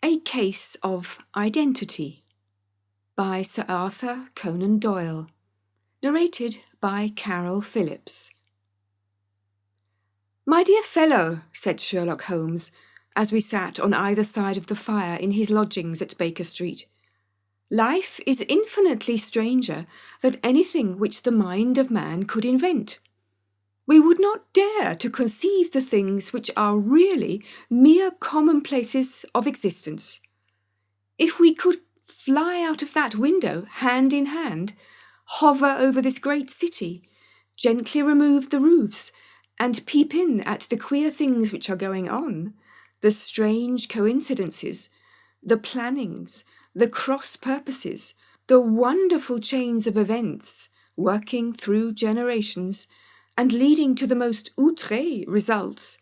A Case of Identity by Sir Arthur Conan Doyle. Narrated by Carol Phillips. "My dear fellow," said Sherlock Holmes, as we sat on either side of the fire in his lodgings at Baker Street, "life is infinitely stranger than anything which the mind of man could invent. We would not dare to conceive the things which are really mere commonplaces of existence. If we could fly out of that window hand in hand, hover over this great city, gently remove the roofs, and peep in at the queer things which are going on, the strange coincidences, the plannings, the cross-purposes, the wonderful chains of events working through generations and leading to the most outré results,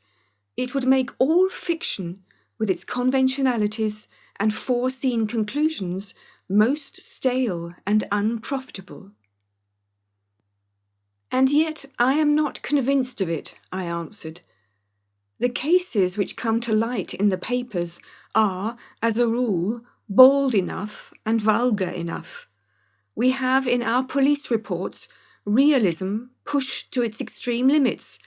it would make all fiction, with its conventionalities and foreseen conclusions, most stale and unprofitable." "And yet I am not convinced of it," I answered. "The cases which come to light in the papers are, as a rule, bald enough and vulgar enough. We have in our police reports realism pushed to its extreme limits,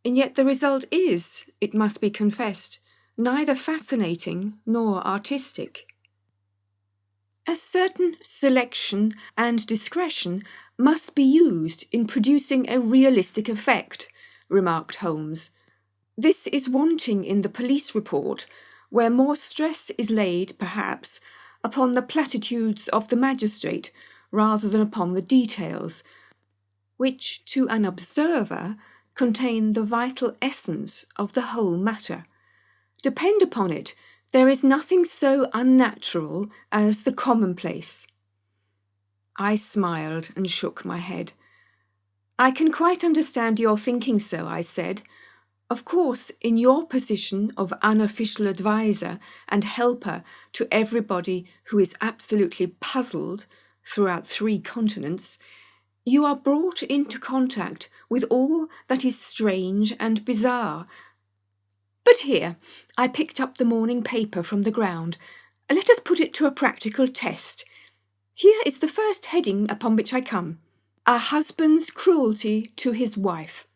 and yet the result is, it must be confessed, neither fascinating nor artistic." "A certain selection and discretion must be used in producing a realistic effect," remarked Holmes. "This is wanting in the police report, where more stress is laid, perhaps, upon the platitudes of the magistrate rather than upon the details, which, to an observer, contain the vital essence of the whole matter. Depend upon it, there is nothing so unnatural as the commonplace." I smiled and shook my head. "I can quite understand your thinking so," I said. "Of course, in your position of unofficial adviser and helper to everybody who is absolutely puzzled throughout 3 continents, you are brought into contact with all that is strange and bizarre. But here, I picked up the morning paper from the ground. Let us put it to a practical test. Here is the first heading upon which I come: A Husband's Cruelty to His Wife.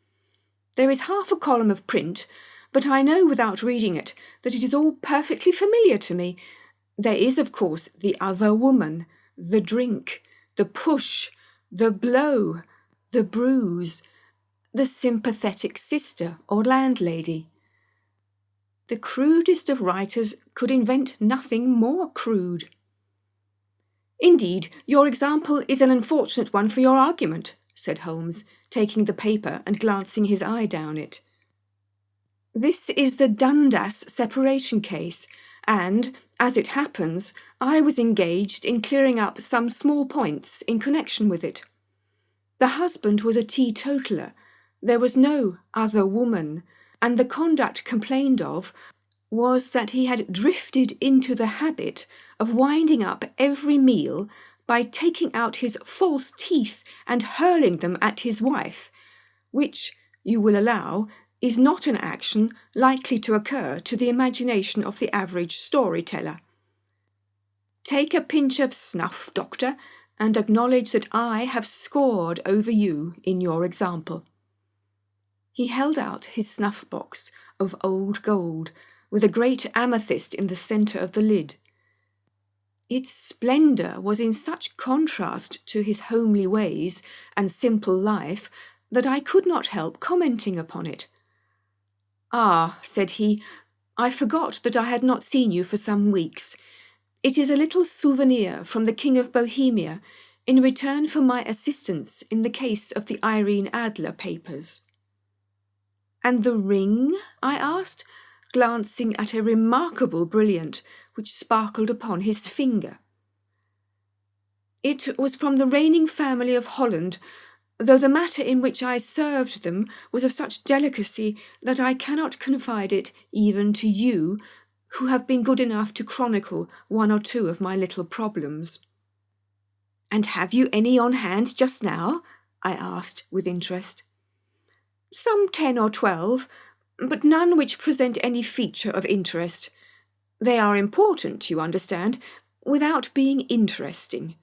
There is half a column of print, but I know without reading it that it is all perfectly familiar to me. There is, of course, the other woman, the drink, the push, the blow, the bruise, the sympathetic sister or landlady. The crudest of writers could invent nothing more crude." "Indeed, your example is an unfortunate one for your argument," said Holmes, taking the paper and glancing his eye down it. "This is the Dundas separation case, and, as it happens, I was engaged in clearing up some small points in connection with it. The husband was a teetotaler. There was no other woman, and the conduct complained of was that he had drifted into the habit of winding up every meal by taking out his false teeth and hurling them at his wife, which, you will allow, is not an action likely to occur to the imagination of the average storyteller. Take a pinch of snuff, Doctor, and acknowledge that I have scored over you in your example." He held out his snuff-box of old gold, with a great amethyst in the centre of the lid. Its splendour was in such contrast to his homely ways and simple life that I could not help commenting upon it. "Ah," said he, "I forgot that I had not seen you for some weeks. It is a little souvenir from the King of Bohemia in return for my assistance in the case of the Irene Adler papers." "And the ring?" I asked, glancing at a remarkable brilliant which sparkled upon his finger. "It was from the reigning family of Holland, though the matter in which I served them was of such delicacy that I cannot confide it even to you, who have been good enough to chronicle 1 or 2 of my little problems." "And have you any on hand just now?" I asked with interest. "Some 10 or 12, but none which present any feature of interest. They are important, you understand, without being interesting.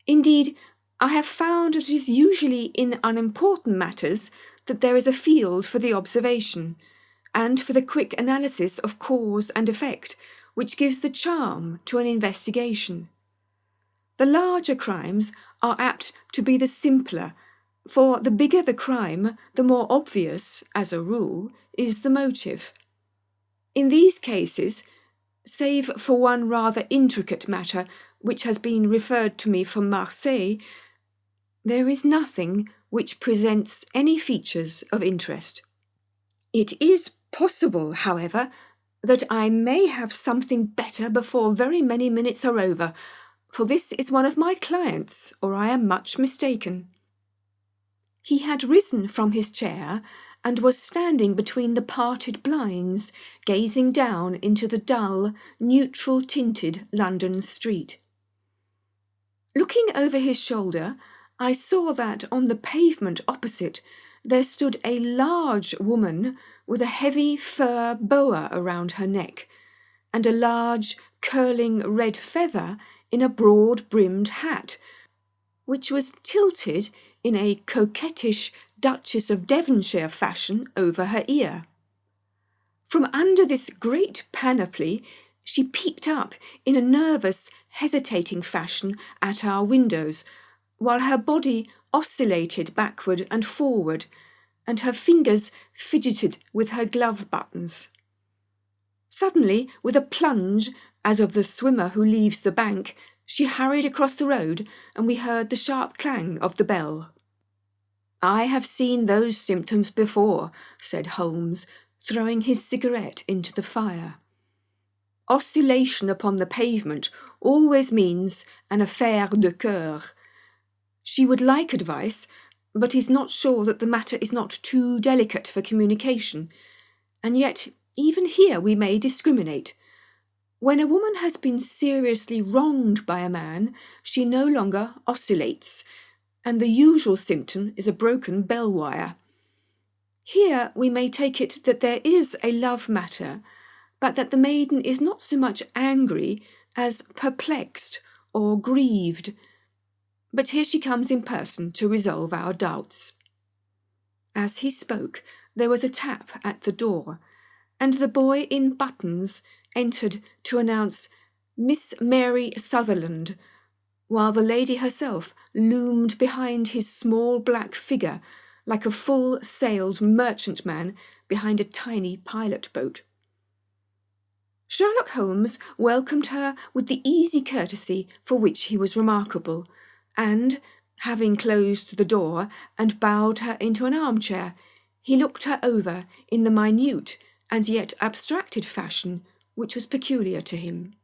Indeed, I have found that it is usually in unimportant matters that there is a field for the observation, and for the quick analysis of cause and effect, which gives the charm to an investigation. The larger crimes are apt to be the simpler, for the bigger the crime, the more obvious, as a rule, is the motive. In these cases, save for one rather intricate matter which has been referred to me from Marseille, there is nothing which presents any features of interest. It is possible, however, that I may have something better before very many minutes are over, for this is one of my clients, or I am much mistaken. He had risen from his chair and was standing between the parted blinds, gazing down into the dull, neutral-tinted London street. Looking over his shoulder, I saw that on the pavement opposite there stood a large woman with a heavy fur boa around her neck, and a large, curling red feather in a broad-brimmed hat, which was tilted in a coquettish Duchess of Devonshire fashion over her ear. From under this great panoply she peeped up in a nervous, hesitating fashion at our windows, while her body oscillated backward and forward, and her fingers fidgeted with her glove buttons. Suddenly, with a plunge, as of the swimmer who leaves the bank, she hurried across the road, and we heard the sharp clang of the bell. "I have seen those symptoms before," said Holmes, throwing his cigarette into the fire. "Oscillation upon the pavement always means an affaire de cœur. She would like advice, but is not sure that the matter is not too delicate for communication, and yet even here we may discriminate. When a woman has been seriously wronged by a man, she no longer oscillates, and the usual symptom is a broken bell wire. Here we may take it that there is a love matter, but that the maiden is not so much angry as perplexed or grieved. But here she comes in person to resolve our doubts." As he spoke, there was a tap at the door, and the boy in buttons entered to announce Miss Mary Sutherland, while the lady herself loomed behind his small black figure like a full-sailed merchantman behind a tiny pilot boat. Sherlock Holmes welcomed her with the easy courtesy for which he was remarkable, and, having closed the door and bowed her into an armchair, he looked her over in the minute and yet abstracted fashion which was peculiar to him.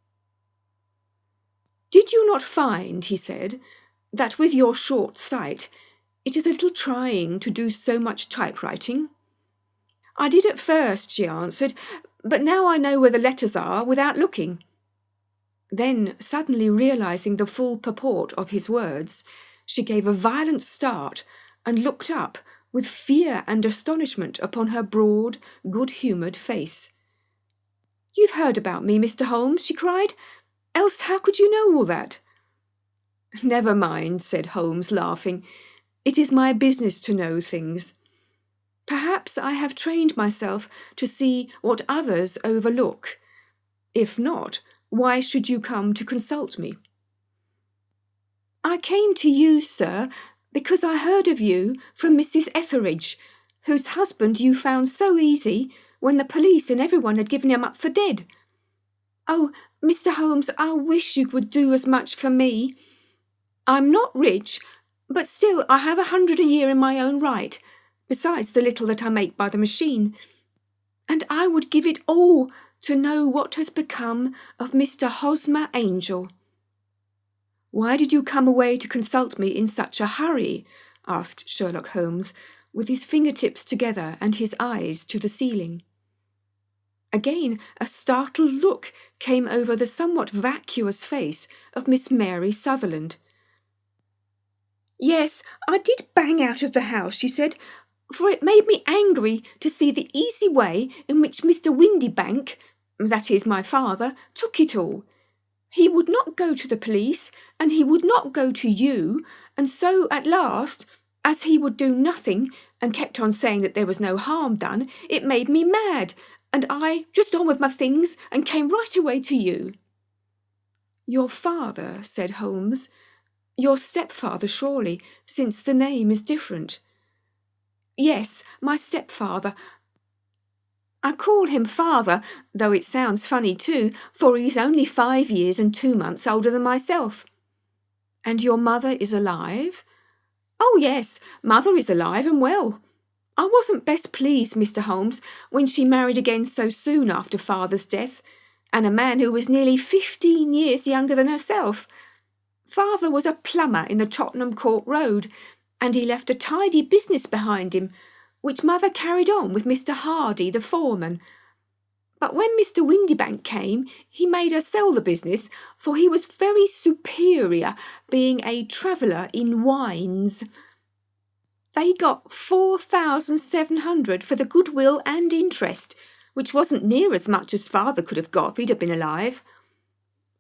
"Did you not find," he said, "that with your short sight it is a little trying to do so much typewriting?" "I did at first," she answered, "but now I know where the letters are without looking." Then, suddenly realizing the full purport of his words, she gave a violent start and looked up with fear and astonishment upon her broad, good-humoured face. "You've heard about me, Mr. Holmes," she cried. "Else how could you know all that?" "Never mind," said Holmes, laughing. "It is my business to know things. Perhaps I have trained myself to see what others overlook. If not, why should you come to consult me?" "I came to you, sir, because I heard of you from Mrs. Etheridge, whose husband you found so easy when the police and everyone had given him up for dead. Oh, Mr. Holmes, I wish you would do as much for me. I'm not rich, but still I have 100 a year in my own right, besides the little that I make by the machine, and I would give it all to know what has become of Mr. Hosmer Angel." "Why did you come away to consult me in such a hurry?" asked Sherlock Holmes, with his fingertips together and his eyes to the ceiling. Again a startled look came over the somewhat vacuous face of Miss Mary Sutherland. "Yes, I did bang out of the house," she said, "for it made me angry to see the easy way in which Mr. Windybank, that is, my father, took it all. He would not go to the police, and he would not go to you, and so at last, as he would do nothing and kept on saying that there was no harm done, it made me mad, and I just on with my things and came right away to you." "Your father," said Holmes. "Your stepfather, surely, since the name is different." "Yes, my stepfather. I call him father, though it sounds funny too, for he's only 5 years and 2 months older than myself." "And your mother is alive?" "Oh yes, mother is alive and well. I wasn't best pleased, Mr. Holmes, when she married again so soon after father's death, and a man who was nearly 15 years younger than herself. Father was a plumber in the Tottenham Court Road, and he left a tidy business behind him, which mother carried on with Mr. Hardy, the foreman. But when Mr. Windybank came, he made her sell the business, for he was very superior, being a traveller in wines. They got 4,700 for the goodwill and interest, which wasn't near as much as father could have got if he'd have been alive."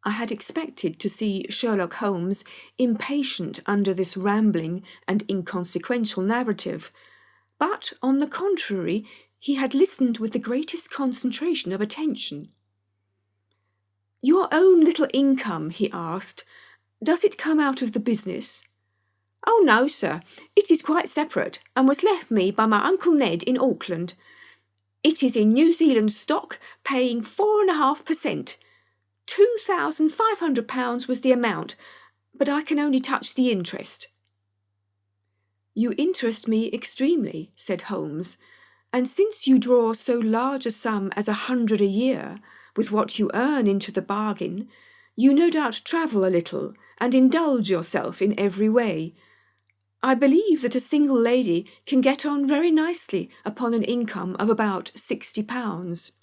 I had expected to see Sherlock Holmes impatient under this rambling and inconsequential narrative, but, on the contrary, he had listened with the greatest concentration of attention. "Your own little income," he asked, "does it come out of the business?" "Oh no, sir, it is quite separate, and was left me by my Uncle Ned in Auckland. It is in New Zealand stock, paying 4.5%. £2,500 was the amount, but I can only touch the interest." "You interest me extremely," said Holmes, "and since you draw so large a sum as 100 a year, with what you earn into the bargain, you no doubt travel a little and indulge yourself in every way. I believe that a single lady can get on very nicely upon an income of about £60.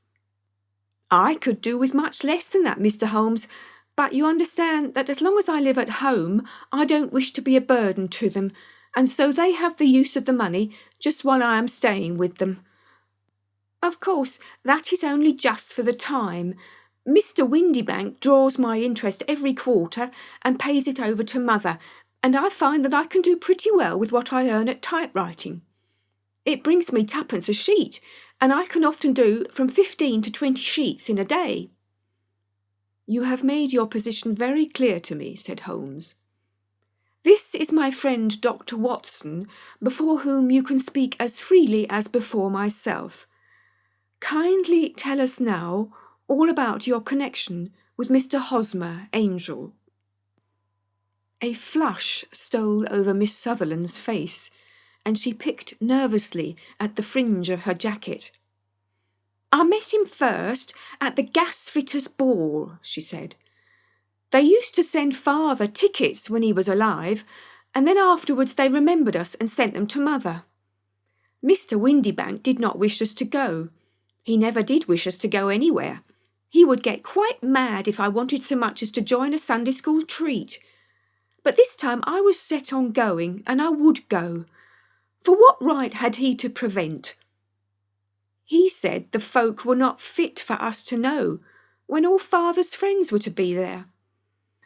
"I could do with much less than that, Mr. Holmes, but you understand that as long as I live at home, I don't wish to be a burden to them, and so they have the use of the money just while I am staying with them. Of course, that is only just for the time. Mr. Windybank draws my interest every quarter and pays it over to mother, and I find that I can do pretty well with what I earn at typewriting. It brings me 2pence a sheet, and I can often do from 15 to 20 sheets in a day." "You have made your position very clear to me," said Holmes. "This is my friend Dr. Watson, before whom you can speak as freely as before myself. Kindly tell us now all about your connection with Mr. Hosmer Angel." A flush stole over Miss Sutherland's face, and she picked nervously at the fringe of her jacket. "I met him first at the gasfitters' ball," she said. "They used to send father tickets when he was alive, and then afterwards they remembered us and sent them to mother. Mr. Windybank did not wish us to go. He never did wish us to go anywhere. He would get quite mad if I wanted so much as to join a Sunday school treat. But this time I was set on going, and I would go. For what right had he to prevent? He said the folk were not fit for us to know, when all father's friends were to be there.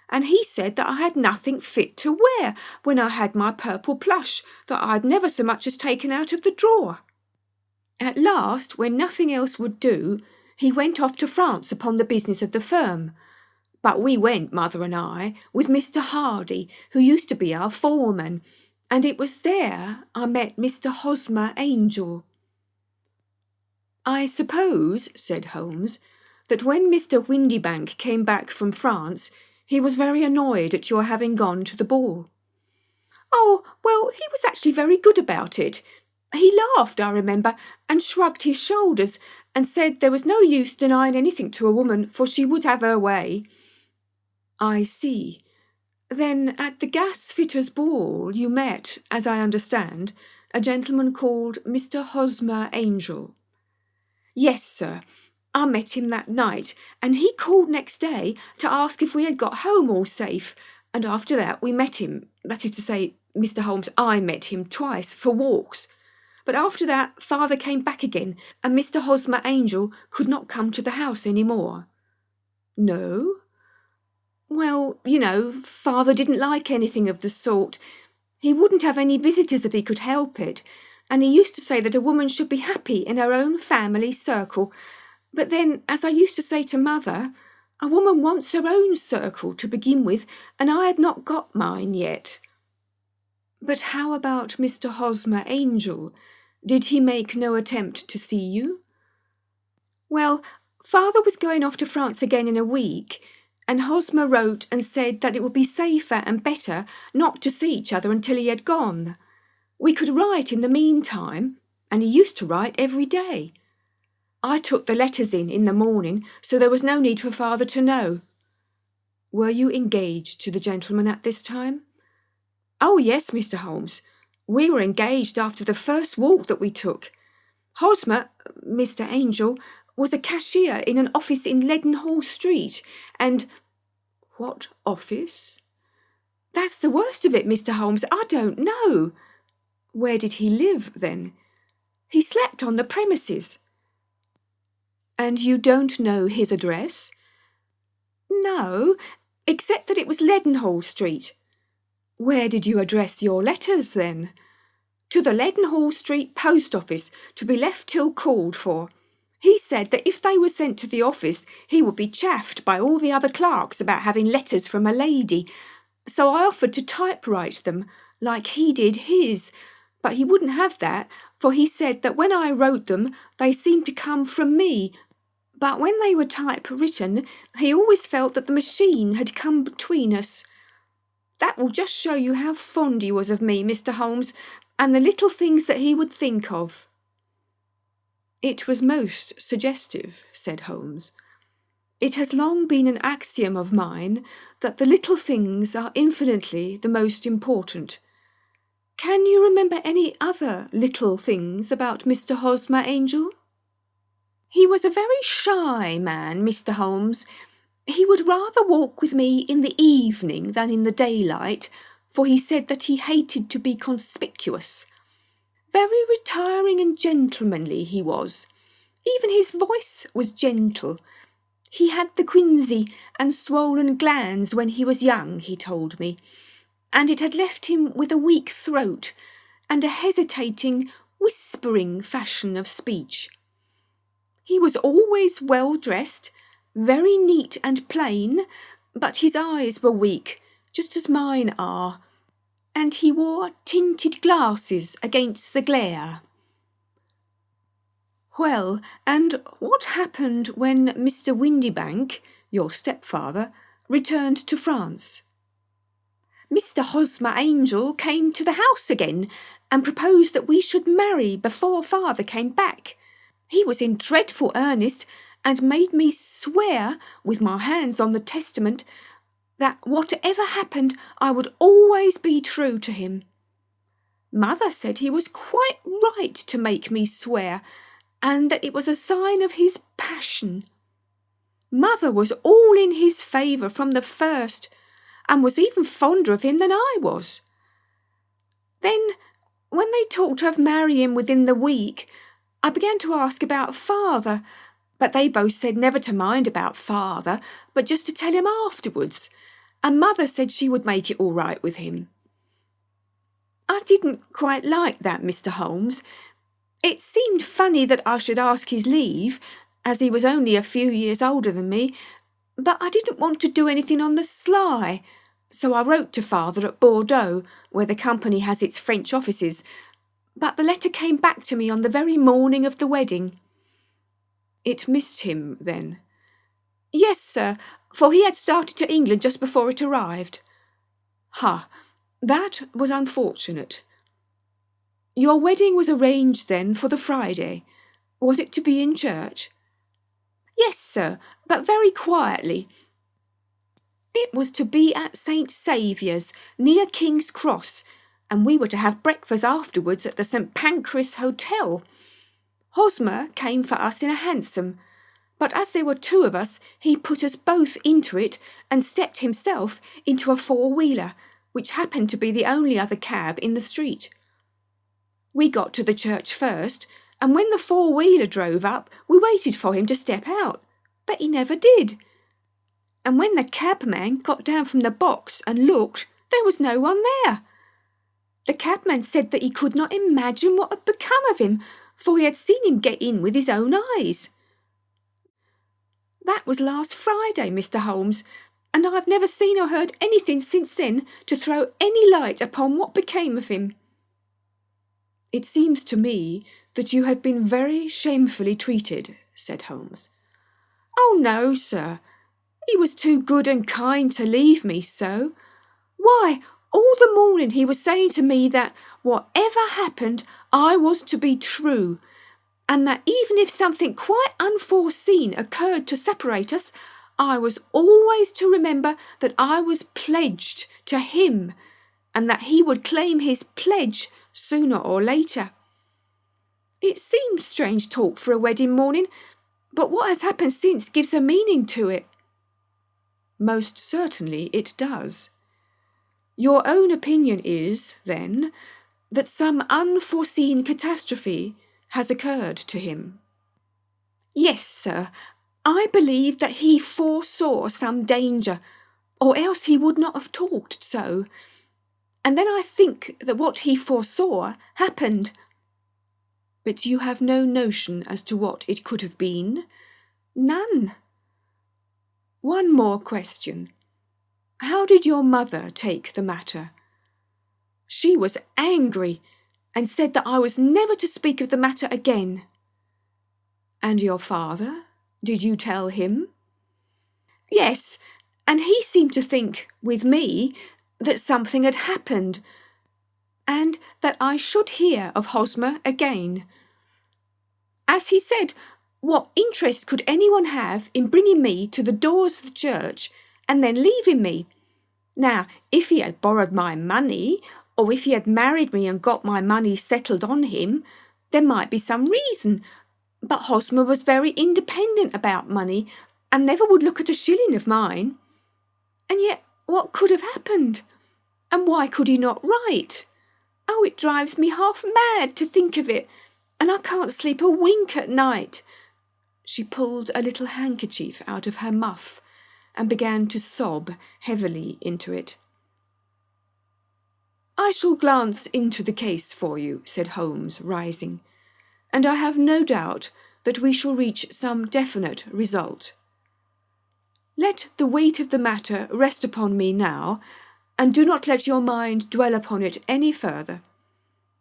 And he said that I had nothing fit to wear when I had my purple plush that I had never so much as taken out of the drawer. At last, when nothing else would do, he went off to France upon the business of the firm. But we went, mother and I, with Mr. Hardy, who used to be our foreman, and it was there I met Mr. Hosmer Angel." "I suppose," said Holmes, "that when Mr. Windybank came back from France, he was very annoyed at your having gone to the ball." "Oh, well, he was actually very good about it. He laughed, I remember, and shrugged his shoulders, and said there was no use denying anything to a woman, for she would have her way." "I see. Then at the gasfitters' ball you met, as I understand, a gentleman called Mr. Hosmer Angel." "Yes, sir. I met him that night, and he called next day to ask if we had got home all safe, and after that we met him, that is to say, Mr. Holmes, I met him twice for walks. But after that, father came back again, and Mr. Hosmer Angel could not come to the house any more. No? Well, father didn't like anything of the sort. He wouldn't have any visitors if he could help it, and he used to say that a woman should be happy in her own family circle. But then, as I used to say to mother, a woman wants her own circle to begin with, and I had not got mine yet. But how about Mr. Hosmer Angel? Did he make no attempt to see you? Well, father was going off to France again in a week, and Hosmer wrote and said that it would be safer and better not to see each other until he had gone. We could write in the meantime, and he used to write every day. I took the letters in the morning, so there was no need for father to know. Were you engaged to the gentleman at this time? Oh, yes, Mr. Holmes. We were engaged after the first walk that we took. Hosmer, Mr. Angel, was a cashier in an office in Leadenhall Street, and— What office? That's the worst of it, Mr. Holmes. I don't know. Where did he live, then? He slept on the premises. And you don't know his address? No, except that it was Leadenhall Street. Where did you address your letters, then? To the Leadenhall Street post office, to be left till called for. He said that if they were sent to the office, he would be chaffed by all the other clerks about having letters from a lady. So I offered to typewrite them, like he did his, but he wouldn't have that, for he said that when I wrote them, they seemed to come from me. But when they were typewritten, he always felt that the machine had come between us. That will just show you how fond he was of me, Mr. Holmes, and the little things that he would think of. It was most suggestive, said Holmes. It has long been an axiom of mine that the little things are infinitely the most important. Can you remember any other little things about Mr. Hosmer Angel? He was a very shy man, Mr. Holmes. He would rather walk with me in the evening than in the daylight, for he said that he hated to be conspicuous. Very retiring and gentlemanly he was. Even his voice was gentle. He had the quinsy and swollen glands when he was young, he told me, and it had left him with a weak throat and a hesitating, whispering fashion of speech. He was always well dressed, very neat and plain, but his eyes were weak, just as mine are, and he wore tinted glasses against the glare. Well, and what happened when Mr. Windybank, your stepfather, returned to France? Mr. Hosmer Angel came to the house again and proposed that we should marry before father came back. He was in dreadful earnest and made me swear, with my hands on the testament, that whatever happened I would always be true to him. Mother said he was quite right to make me swear, and that it was a sign of his passion. Mother was all in his favour from the first, and was even fonder of him than I was. Then, when they talked of marrying within the week, I began to ask about father, but they both said never to mind about father, but just to tell him afterwards, and mother said she would make it all right with him. I didn't quite like that, Mr. Holmes. It seemed funny that I should ask his leave, as he was only a few years older than me, but I didn't want to do anything on the sly, so I wrote to father at Bordeaux, where the company has its French offices, but the letter came back to me on the very morning of the wedding. It missed him, then? Yes, sir, for he had started to England just before it arrived. Ha, that was unfortunate. Your wedding was arranged, then, for the Friday. Was it to be in church? Yes, sir, but very quietly. It was to be at St. Saviour's, near King's Cross, and we were to have breakfast afterwards at the St. Pancras Hotel. Hosmer came for us in a hansom, but as there were two of us, he put us both into it and stepped himself into a four-wheeler, which happened to be the only other cab in the street. We got to the church first, and when the four-wheeler drove up, we waited for him to step out, but he never did. And when the cabman got down from the box and looked, there was no one there. The cabman said that he could not imagine what had become of him, for he had seen him get in with his own eyes. That was last Friday, Mr. Holmes, and I've never seen or heard anything since then to throw any light upon what became of him. It seems to me that you have been very shamefully treated, said Holmes. Oh, no, sir. He was too good and kind to leave me so. Why, all the morning he was saying to me that whatever happened, I was to be true, and that even if something quite unforeseen occurred to separate us, I was always to remember that I was pledged to him, and that he would claim his pledge sooner or later. It seems strange talk for a wedding morning, but what has happened since gives a meaning to it. Most certainly it does. Your own opinion is, then, that some unforeseen catastrophe has occurred to him. Yes, sir. I believe that he foresaw some danger, or else he would not have talked so. And then I think that what he foresaw happened. But you have no notion as to what it could have been? None. One more question. How did your mother take the matter? She was angry and said that I was never to speak of the matter again. And your father? Did you tell him? Yes, and he seemed to think, with me, that something had happened, and that I should hear of Hosmer again. As he said, what interest could anyone have in bringing me to the doors of the church and then leaving me? Now, if he had borrowed my money, or if he had married me and got my money settled on him, there might be some reason. But Hosmer was very independent about money and never would look at a shilling of mine. And yet, what could have happened? And why could he not write? Oh, it drives me half mad to think of it, and I can't sleep a wink at night. She pulled a little handkerchief out of her muff and began to sob heavily into it. I shall glance into the case for you, said Holmes, rising, and I have no doubt that we shall reach some definite result. Let the weight of the matter rest upon me now, and do not let your mind dwell upon it any further.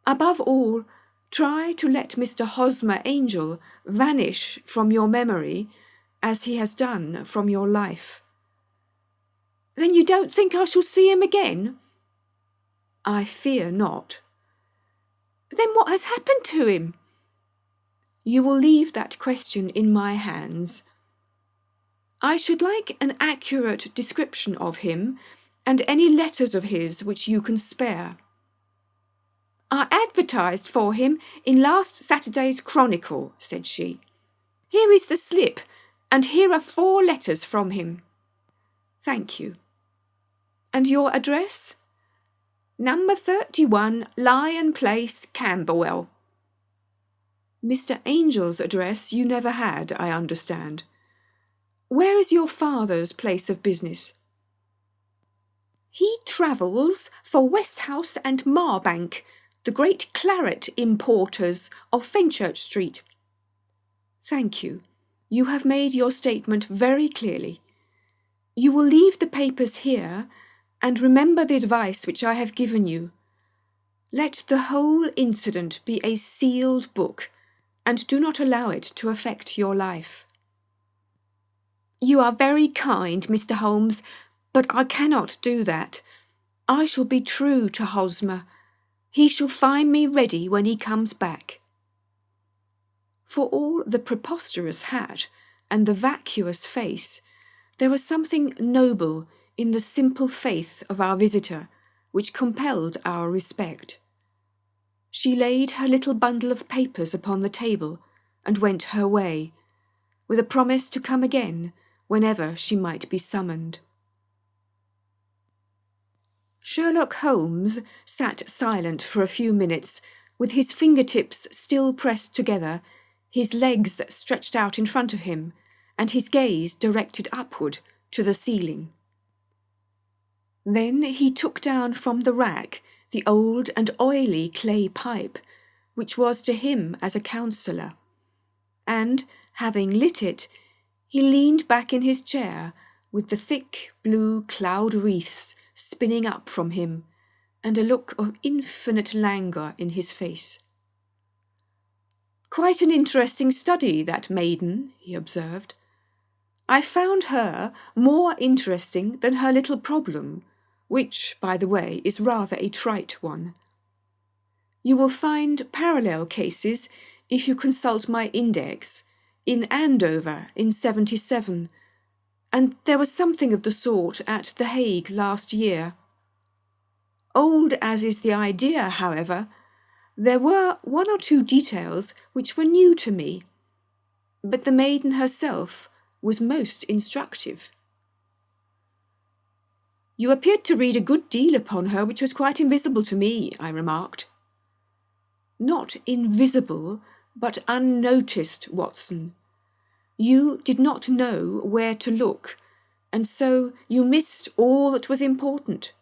Above all, try to let Mr. Hosmer Angel vanish from your memory as he has done from your life. Then you don't think I shall see him again? I fear not. Then what has happened to him? You will leave that question in my hands. I should like an accurate description of him, and any letters of his which you can spare. I advertised for him in last Saturday's Chronicle, said she. Here is the slip, and here are 4 letters from him. Thank you. And your address? Number 31, Lion Place, Camberwell. Mr. Angel's address you never had, I understand. Where is your father's place of business? He travels for Westhouse and Marbank, the great claret importers of Fenchurch Street. Thank you. You have made your statement very clearly. You will leave the papers here, and remember the advice which I have given you. Let the whole incident be a sealed book, and do not allow it to affect your life. You are very kind, Mr. Holmes, but I cannot do that. I shall be true to Hosmer. He shall find me ready when he comes back. For all the preposterous hat and the vacuous face, there was something noble in the simple faith of our visitor which compelled our respect. She laid her little bundle of papers upon the table and went her way, with a promise to come again whenever she might be summoned. Sherlock Holmes sat silent for a few minutes, with his fingertips still pressed together, his legs stretched out in front of him, and his gaze directed upward to the ceiling. Then he took down from the rack the old and oily clay pipe, which was to him as a counsellor, and, having lit it, he leaned back in his chair with the thick blue cloud wreaths spinning up from him, and a look of infinite languor in his face. "Quite an interesting study, that maiden," he observed. "I found her more interesting than her little problem, which, by the way, is rather a trite one. You will find parallel cases if you consult my index, in Andover in 77, and there was something of the sort at The Hague last year. Old as is the idea, however, there were one or two details which were new to me, but the maiden herself was most instructive." "You appeared to read a good deal upon her which was quite invisible to me," I remarked. "Not invisible, but unnoticed, Watson. You did not know where to look, and so you missed all that was important.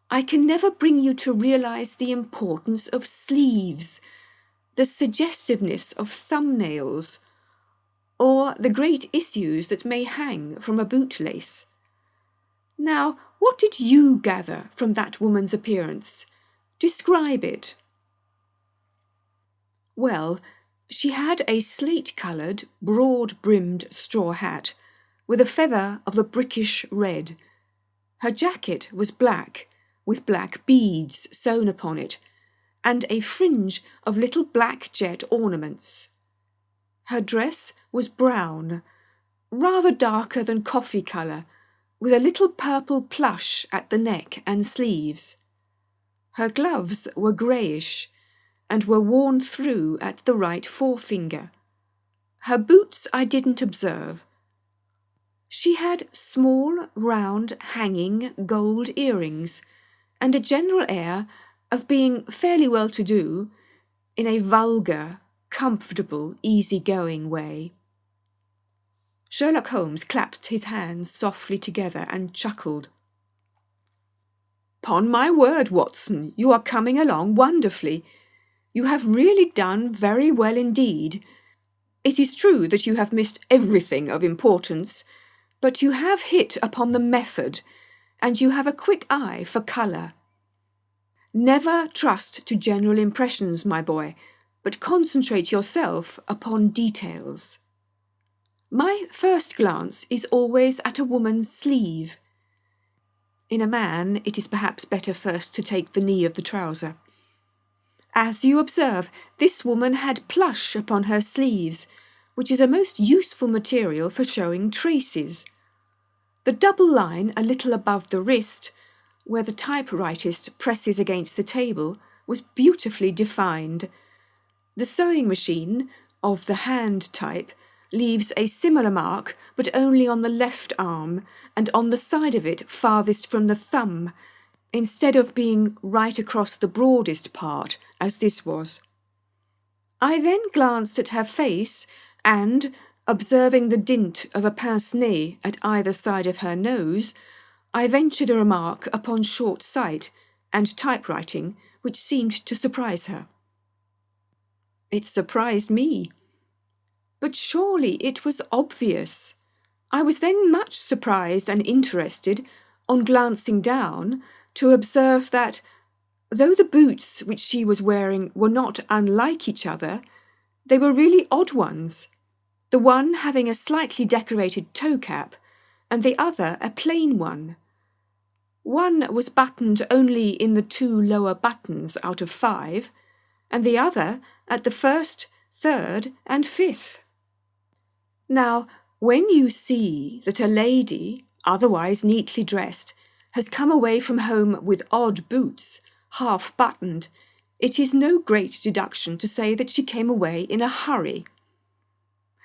I can never bring you to realise the importance of sleeves, the suggestiveness of thumbnails, or the great issues that may hang from a bootlace. Now, what did you gather from that woman's appearance? Describe it." "Well, she had a slate-coloured, broad-brimmed straw hat, with a feather of a brickish red. Her jacket was black, with black beads sewn upon it, and a fringe of little black jet ornaments. Her dress was brown, rather darker than coffee colour, with a little purple plush at the neck and sleeves. Her gloves were greyish, and were worn through at the right forefinger. Her boots I didn't observe. She had small, round, hanging gold earrings, and a general air of being fairly well-to-do, in a vulgar, comfortable, easy-going way." Sherlock Holmes clapped his hands softly together and chuckled. "'Pon my word, Watson, you are coming along wonderfully. You have really done very well indeed. It is true that you have missed everything of importance, but you have hit upon the method, and you have a quick eye for colour. Never trust to general impressions, my boy, but concentrate yourself upon details. My first glance is always at a woman's sleeve. In a man, it is perhaps better first to take the knee of the trouser. As you observe, this woman had plush upon her sleeves, which is a most useful material for showing traces. The double line a little above the wrist, where the typewritist presses against the table, was beautifully defined. The sewing machine, of the hand type, leaves a similar mark, but only on the left arm, and on the side of it farthest from the thumb, instead of being right across the broadest part, as this was. I then glanced at her face, and, observing the dint of a pince-nez at either side of her nose, I ventured a remark upon short sight and typewriting which seemed to surprise her. It surprised me. But surely it was obvious. I was then much surprised and interested, on glancing down, to observe that, though the boots which she was wearing were not unlike each other, they were really odd ones, the one having a slightly decorated toe cap, and the other a plain one. One was buttoned only in the 2 lower buttons out of 5, and the other at the 1st, 3rd, and 5th. Now, when you see that a lady, otherwise neatly dressed, has come away from home with odd boots, half-buttoned, it is no great deduction to say that she came away in a hurry.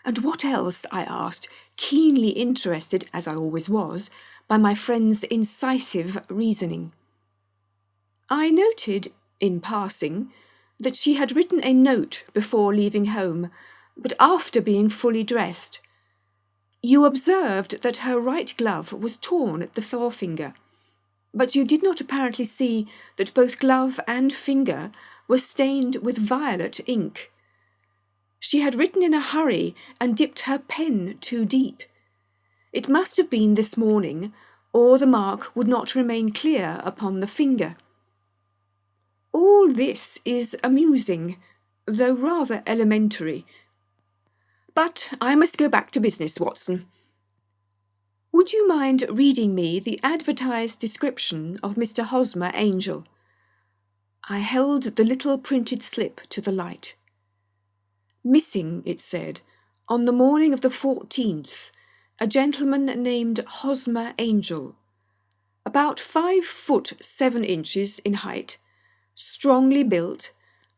And what else? I asked, keenly interested, as I always was, by my friend's incisive reasoning. I noted, in passing, that she had written a note before leaving home, but after being fully dressed. You observed that her right glove was torn at the forefinger, but you did not apparently see that both glove and finger were stained with violet ink. She had written in a hurry and dipped her pen too deep. It must have been this morning, or the mark would not remain clear upon the finger. All this is amusing, though rather elementary. But I must go back to business, Watson. Would you mind reading me the advertised description of Mr. Hosmer Angel? I held the little printed slip to the light. Missing, it said, on the morning of the 14th, a gentleman named Hosmer Angel, about 5 foot 7 inches in height, strongly built,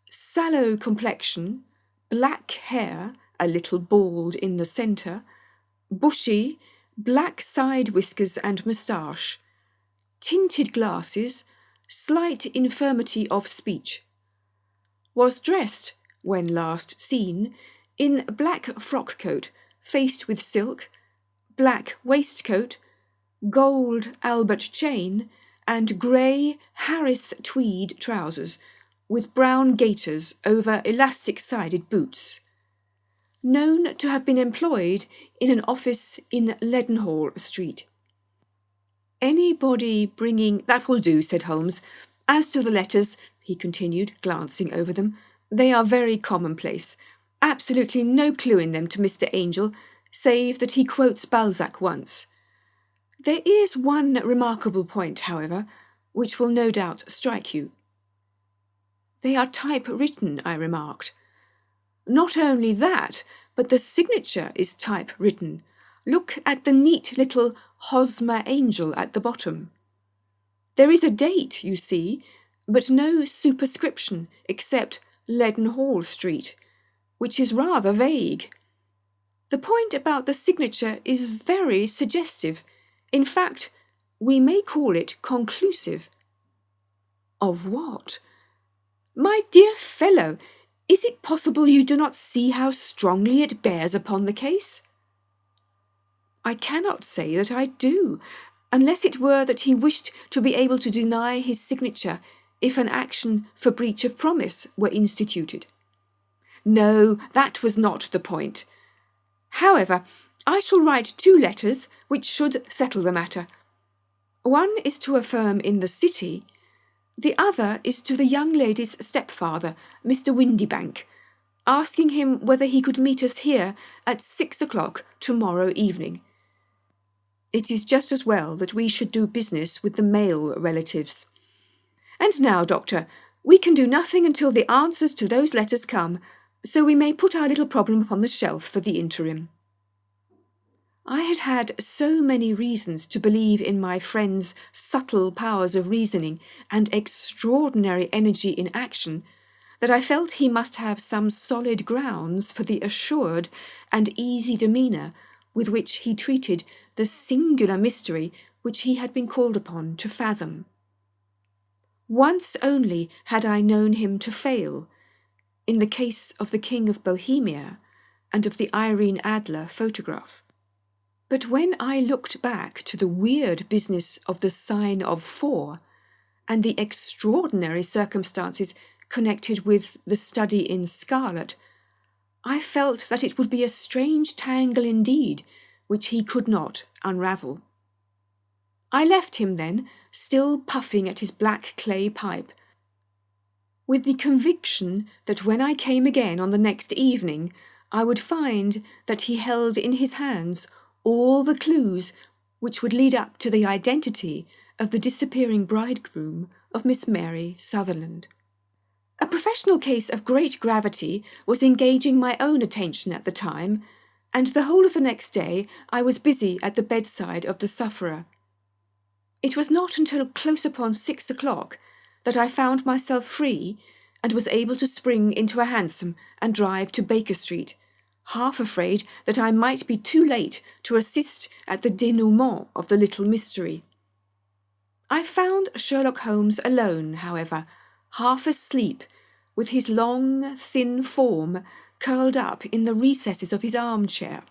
sallow complexion, black hair, a little bald in the centre, bushy, black side whiskers and moustache, tinted glasses, slight infirmity of speech. Was dressed, when last seen, in black frock coat faced with silk, black waistcoat, gold Albert chain, and grey Harris tweed trousers, with brown gaiters over elastic-sided boots. Known to have been employed in an office in Leadenhall Street. Anybody bringing— "That will do," said Holmes. "As to the letters," he continued, glancing over them, "they are very commonplace. Absolutely no clue in them to Mr. Angel, save that he quotes Balzac once. There is one remarkable point, however, which will no doubt strike you." "They are type-written," I remarked. "Not only that, but the signature is type-written. Look at the neat little Hosmer Angel at the bottom. There is a date, you see, but no superscription except Leadenhall Street, which is rather vague. The point about the signature is very suggestive. In fact, we may call it conclusive." "Of what?" "My dear fellow, is it possible you do not see how strongly it bears upon the case?" "I cannot say that I do, unless it were that he wished to be able to deny his signature if an action for breach of promise were instituted." "No, that was not the point. However, I shall write 2 letters which should settle the matter. One is to a firm in the city, the other is to the young lady's stepfather, Mr. Windybank, asking him whether he could meet us here at 6 o'clock tomorrow evening. It is just as well that we should do business with the male relatives. And now, Doctor, we can do nothing until the answers to those letters come, so we may put our little problem upon the shelf for the interim." I had had so many reasons to believe in my friend's subtle powers of reasoning and extraordinary energy in action that I felt he must have some solid grounds for the assured and easy demeanour with which he treated the singular mystery which he had been called upon to fathom. Once only had I known him to fail, in the case of the King of Bohemia and of the Irene Adler photograph. But when I looked back to the weird business of the sign of 4 and the extraordinary circumstances connected with the study in scarlet, I felt that it would be a strange tangle indeed which he could not unravel. I left him then, still puffing at his black clay pipe, with the conviction that when I came again on the next evening, I would find that he held in his hands all the clues which would lead up to the identity of the disappearing bridegroom of Miss Mary Sutherland. A professional case of great gravity was engaging my own attention at the time, and the whole of the next day I was busy at the bedside of the sufferer. It was not until close upon 6 o'clock that I found myself free and was able to spring into a hansom and drive to Baker Street, half afraid that I might be too late to assist at the denouement of the little mystery. I found Sherlock Holmes alone, however, half asleep, with his long, thin form curled up in the recesses of his armchair.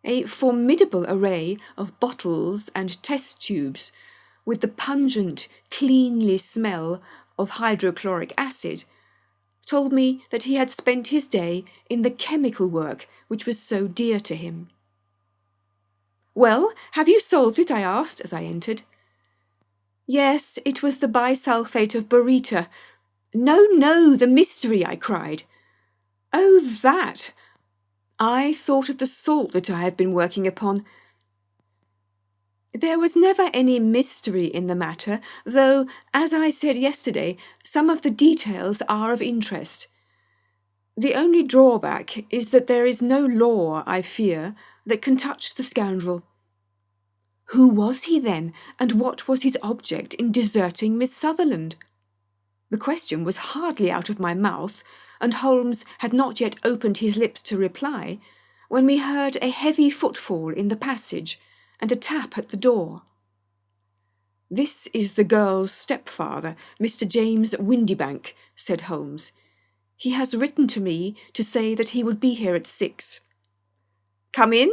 A formidable array of bottles and test tubes, with the pungent, cleanly smell of hydrochloric acid, told me that he had spent his day in the chemical work which was so dear to him. "Well, have you solved it?" I asked as I entered. "Yes, it was the bisulfate of baryta." No, the mystery," I cried. "Oh, that! I thought of the salt that I have been working upon." "There was never any mystery in the matter, though, as I said yesterday, some of the details are of interest. The only drawback is that there is no law, I fear, that can touch the scoundrel." "Who was he then, and what was his object in deserting Miss Sutherland?" The question was hardly out of my mouth, and Holmes had not yet opened his lips to reply, when we heard a heavy footfall in the passage and a tap at the door. "This is the girl's stepfather, Mr. James Windybank," said Holmes. "He has written to me to say that he would be here at 6. "Come in."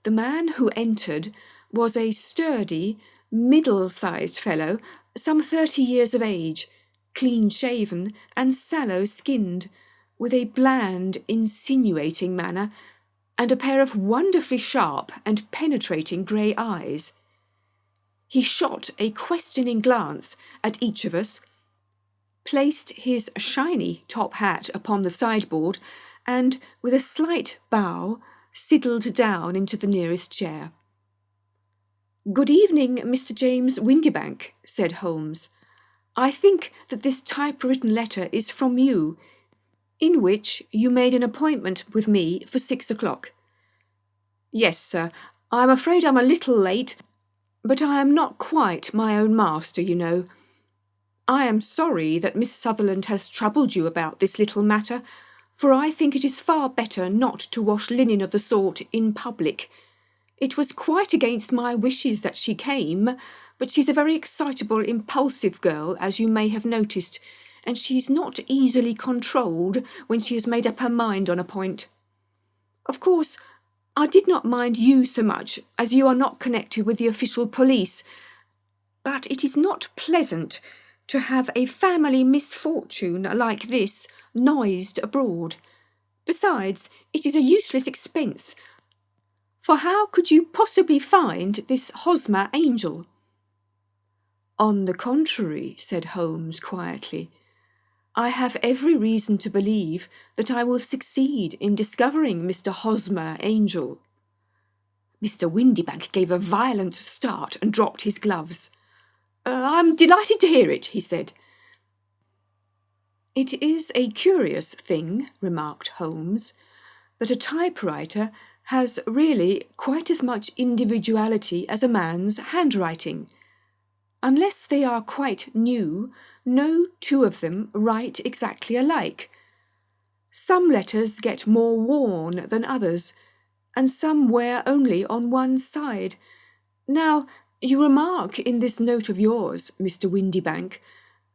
The man who entered was a sturdy, middle-sized fellow, some 30 years of age, clean-shaven and sallow-skinned, with a bland, insinuating manner, and a pair of wonderfully sharp and penetrating grey eyes. He shot a questioning glance at each of us, placed his shiny top hat upon the sideboard, and, with a slight bow, sidled down into the nearest chair. "Good evening, Mr. James Windybank," said Holmes. "I think that this typewritten letter is from you, in which you made an appointment with me for 6 o'clock. "Yes, sir. I'm afraid I'm a little late, but I am not quite my own master, you know. I am sorry that Miss Sutherland has troubled you about this little matter, for I think it is far better not to wash linen of the sort in public. It was quite against my wishes that she came, but she's a very excitable, impulsive girl, as you may have noticed, and she's not easily controlled when she has made up her mind on a point. Of course, I did not mind you so much, as you are not connected with the official police, but it is not pleasant to have a family misfortune like this noised abroad. Besides, it is a useless expense, for how could you possibly find this Hosmer angel?" "On the contrary," said Holmes quietly, "I have every reason to believe that I will succeed in discovering Mr. Hosmer Angel." Mr. Windybank gave a violent start and dropped his gloves. "I'm delighted to hear it," he said. "It is a curious thing," remarked Holmes, "that a typewriter has really quite as much individuality as a man's handwriting. Unless they are quite new, no two of them write exactly alike. Some letters get more worn than others, and some wear only on one side. Now, you remark in this note of yours, Mr. Windybank,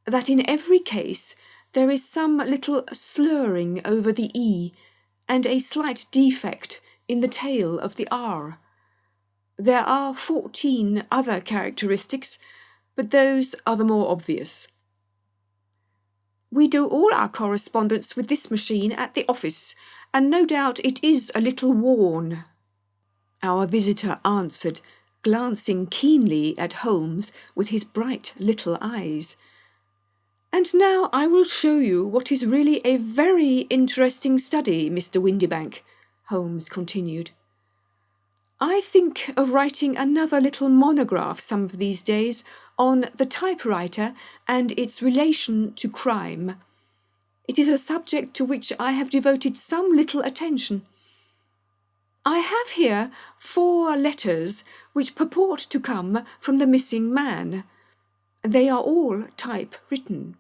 that in every case there is some little slurring over the E and a slight defect in the tail of the R. There are 14 other characteristics, but those are the more obvious. We do all our correspondence with this machine at the office, and no doubt it is a little worn," our visitor answered, glancing keenly at Holmes with his bright little eyes. "And now I will show you what is really a very interesting study, Mr. Windybank," Holmes continued. "I think of writing another little monograph some of these days on the typewriter and its relation to crime. It is a subject to which I have devoted some little attention. I have here 4 letters which purport to come from the missing man. They are all typewritten.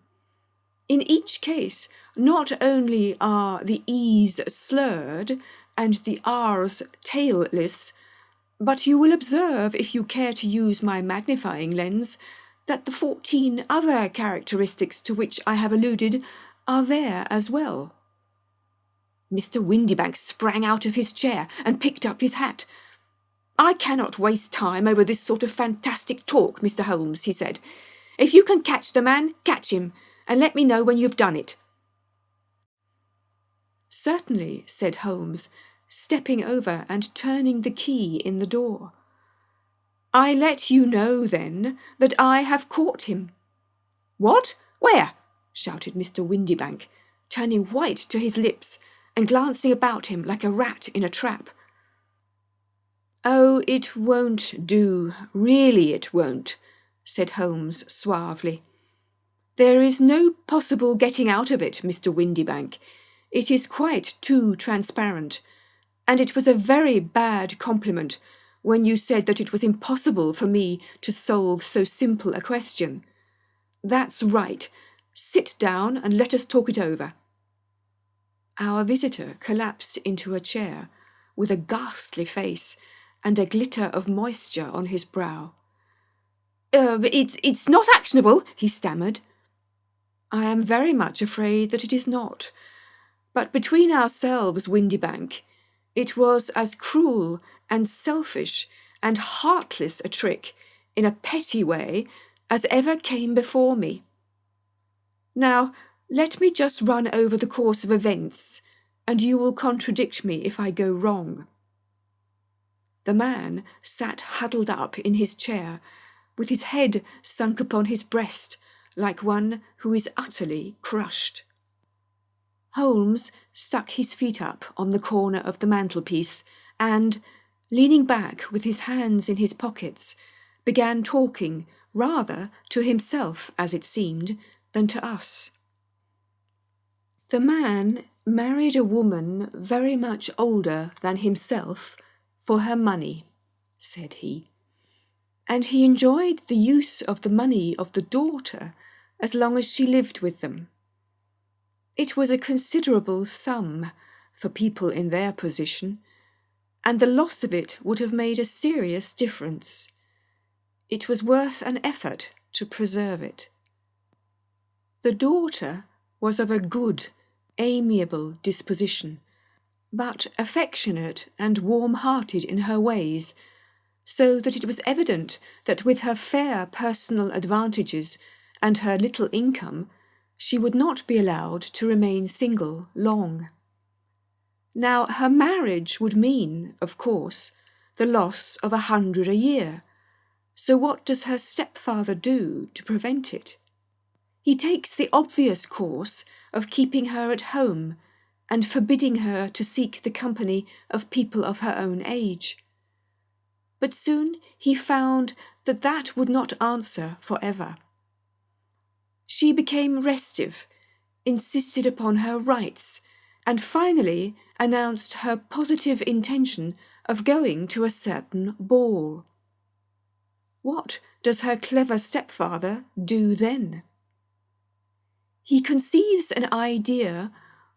In each case, not only are the E's slurred and the R's tailless, but you will observe, if you care to use my magnifying lens, that the 14 other characteristics to which I have alluded are there as well. Mr. Windibank sprang out of his chair and picked up his hat. "I cannot waste time over this sort of fantastic talk, Mr. Holmes," he said. "If you can catch the man, catch him, and let me know when you've done it." "Certainly," said Holmes, stepping over and turning the key in the door. "I let you know, then, that I have caught him." "What? Where?" shouted Mr. Windibank, turning white to his lips and glancing about him like a rat in a trap. "Oh, it won't do, really it won't," said Holmes suavely. "There is no possible getting out of it, Mr. Windibank. It is quite too transparent, and it was a very bad compliment when you said that it was impossible for me to solve so simple a question. That's right. Sit down and let us talk it over." Our visitor collapsed into a chair with a ghastly face and a glitter of moisture on his brow. It's not actionable," he stammered. "I am very much afraid that it is not. But between ourselves, Windibank, it was as cruel and selfish and heartless a trick, in a petty way, as ever came before me. Now, let me just run over the course of events, and you will contradict me if I go wrong." The man sat huddled up in his chair, with his head sunk upon his breast, like one who is utterly crushed. Holmes stuck his feet up on the corner of the mantelpiece and, leaning back with his hands in his pockets, began talking rather to himself, as it seemed, than to us. The man married a woman very much older than himself for her money, said he, and he enjoyed the use of the money of the daughter as long as she lived with them. It was a considerable sum for people in their position, and the loss of it would have made a serious difference. It was worth an effort to preserve it. The daughter was of a good, amiable disposition, but affectionate and warm-hearted in her ways, so that it was evident that with her fair personal advantages and her little income, she would not be allowed to remain single long. Now, her marriage would mean, of course, the loss of 100 a year. So what does her stepfather do to prevent it? He takes the obvious course of keeping her at home and forbidding her to seek the company of people of her own age. But soon he found that that would not answer forever. She became restive, insisted upon her rights, and finally announced her positive intention of going to a certain ball. What does her clever stepfather do then? He conceives an idea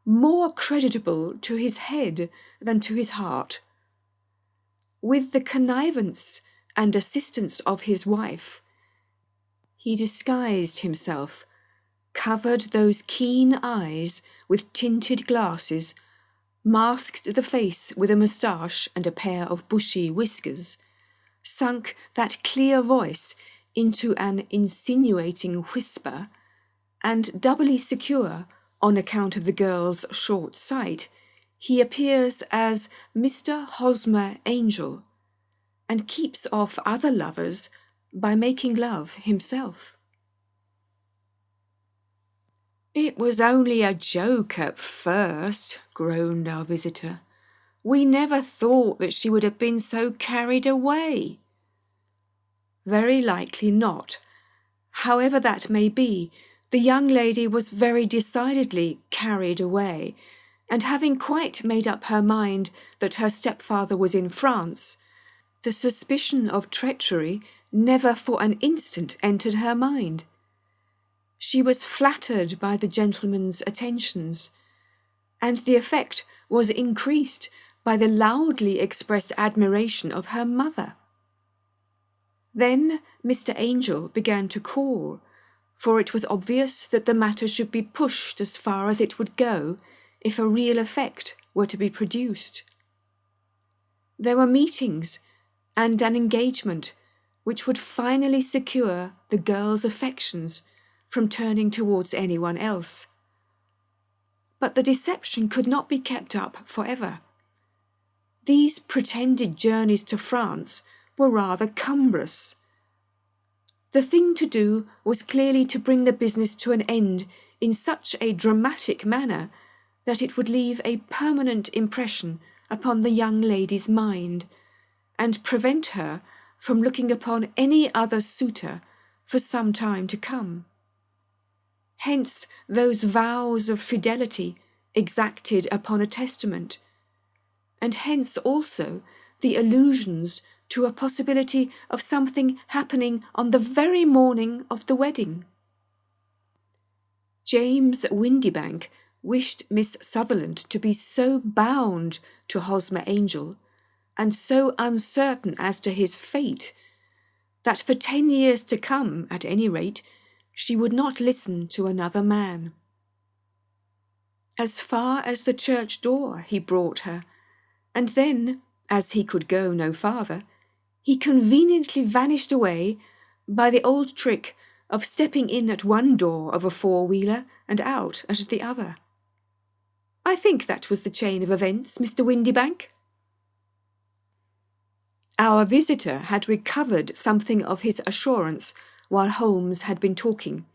more creditable to his head than to his heart. With the connivance and assistance of his wife, he disguised himself, covered those keen eyes with tinted glasses, masked the face with a moustache and a pair of bushy whiskers, sunk that clear voice into an insinuating whisper, and doubly secure, on account of the girl's short sight, he appears as Mr. Hosmer Angel, and keeps off other lovers by making love himself. "It was only a joke at first," groaned our visitor. "We never thought that she would have been so carried away." "Very likely not. However that may be, the young lady was very decidedly carried away, and having quite made up her mind that her stepfather was in France, the suspicion of treachery never for an instant entered her mind. She was flattered by the gentleman's attentions, and the effect was increased by the loudly expressed admiration of her mother. Then Mr. Angel began to call, for it was obvious that the matter should be pushed as far as it would go if a real effect were to be produced. There were meetings and an engagement which would finally secure the girl's affections from turning towards anyone else. But the deception could not be kept up forever. These pretended journeys to France were rather cumbrous. The thing to do was clearly to bring the business to an end in such a dramatic manner that it would leave a permanent impression upon the young lady's mind, and prevent her from looking upon any other suitor for some time to come. Hence those vows of fidelity exacted upon a testament, and hence also the allusions to a possibility of something happening on the very morning of the wedding. James Windibank wished Miss Sutherland to be so bound to Hosmer Angel, and so uncertain as to his fate, that for 10 years to come, at any rate, she would not listen to another man. As far as the church door he brought her, and then, as he could go no farther, he conveniently vanished away by the old trick of stepping in at one door of a four-wheeler and out at the other. I think that was the chain of events, Mr. Windibank. Our visitor had recovered something of his assurance while Holmes had been talking,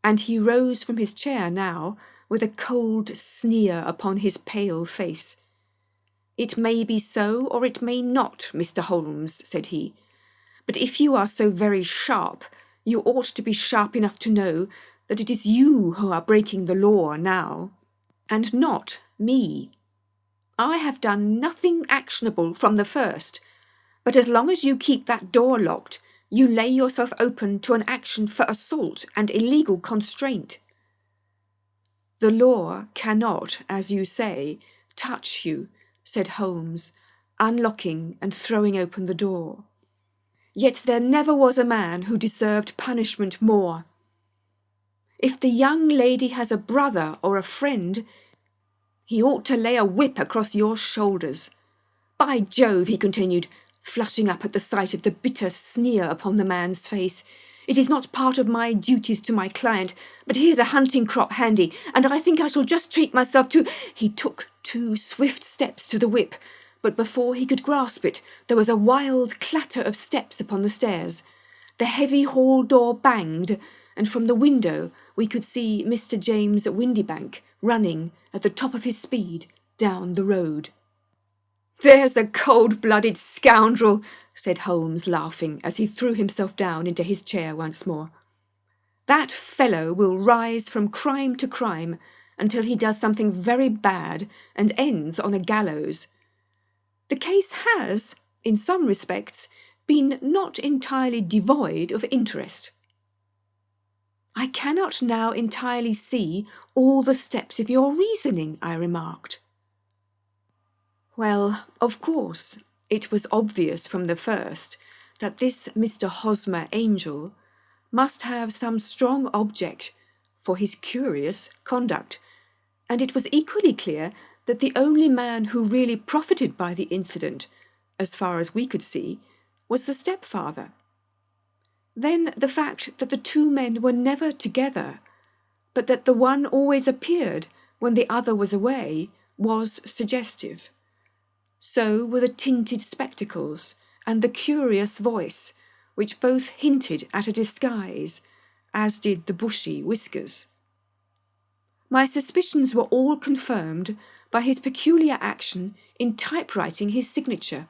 and he rose from his chair now with a cold sneer upon his pale face. "It may be so, or it may not, Mr. Holmes," said he. "But if you are so very sharp, you ought to be sharp enough to know that it is you who are breaking the law now, and not me. I have done nothing actionable from the first, but as long as you keep that door locked, you lay yourself open to an action for assault and illegal constraint. The law cannot, as you say, touch you," said Holmes, unlocking and throwing open the door. "Yet there never was a man who deserved punishment more. If the young lady has a brother or a friend, he ought to lay a whip across your shoulders. By Jove," he continued, flushing up at the sight of the bitter sneer upon the man's face, "it is not part of my duties to my client, but here's a hunting crop handy, and I think I shall just treat myself to—" He took 2 swift steps to the whip, but before he could grasp it, there was a wild clatter of steps upon the stairs. The heavy hall door banged, and from the window we could see Mr. James Windibank running at the top of his speed down the road. "There's a cold-blooded scoundrel," said Holmes, laughing, as he threw himself down into his chair once more. "That fellow will rise from crime to crime until he does something very bad and ends on a gallows. The case has, in some respects, been not entirely devoid of interest." "I cannot now entirely see all the steps of your reasoning," I remarked. "Well, of course, it was obvious from the first that this Mr. Hosmer Angel must have some strong object for his curious conduct, and it was equally clear that the only man who really profited by the incident, as far as we could see, was the stepfather. Then the fact that the 2 men were never together, but that the one always appeared when the other was away, was suggestive. So were the tinted spectacles and the curious voice, which both hinted at a disguise, as did the bushy whiskers. My suspicions were all confirmed by his peculiar action in typewriting his signature,